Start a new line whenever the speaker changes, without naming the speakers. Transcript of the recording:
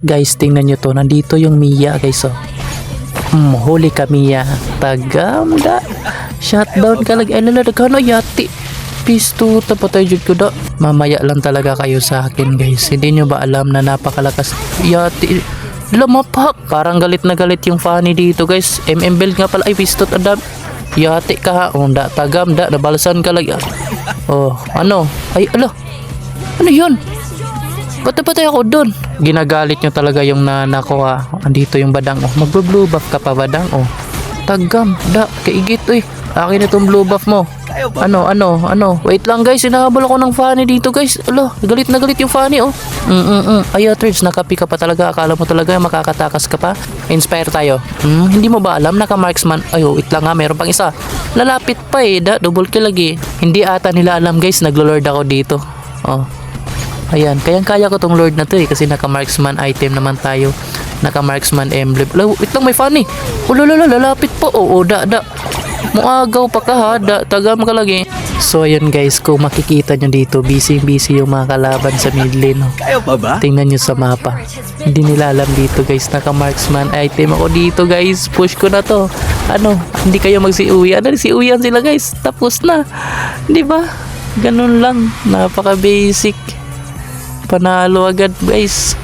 Guys, tingnan nyo to. Nandito yung Mia, guys, oh. Huli ka, Mia. Tagamda. Shutdown ka lagi. Ay, lala, nagkano yati. Pisto, tapatay jud ko da. Mamaya lang talaga kayo sa akin, guys. Hindi nyo ba alam na napakalakas yati. Lamapak. Parang galit na galit yung Fanny dito, guys. Build nga pala. Ay, pistot, adam. Yati ka ha. O, da, tagam, da. Nabalasan ka lagi. Oh, ano? Ay, ala. Ano yun? Patay ako doon. Ginagalit nyo talaga yung nanako ha. Andito yung badang oh. Magbo-blue buff ka pa badang oh. Tagam, da, kaigit eh. Akin itong blue buff mo. Ano? Wait lang guys, hinahabol ako ng Fanny dito guys. Ala, galit na galit yung Fanny oh. Ay, Trish, nakapi ka pa talaga. Akala mo talaga makakatakas ka pa. Inspire tayo. Hindi mo ba alam naka-marksman? Ay, wait lang ha, meron pang isa. Lalapit pa eh, da, double kill lagi. Hindi ata nila alam guys, naglo-lord ako dito. Oh. Ayan, kayang-kaya ko tong lord na to eh kasi naka-marksman item naman tayo. Naka-marksman emblem. Wait lang, may Fanny. Lalapit po. Oo, da. Muagaw pa ka ha, da. Tagam ka lagi. So, ayan guys, kung makikita nyo dito, busy yung mga kalaban sa mid lane. Oh.
Kayo pa ba?
Tingnan nyo sa mapa. Hindi nila alam dito guys, naka-marksman item ako dito guys. Push ko na to. Ano, hindi kayo magsiuwian. Siuwian sila guys. Tapos na. Di ba? Ganun lang. Napaka-basic. Panalo agad guys.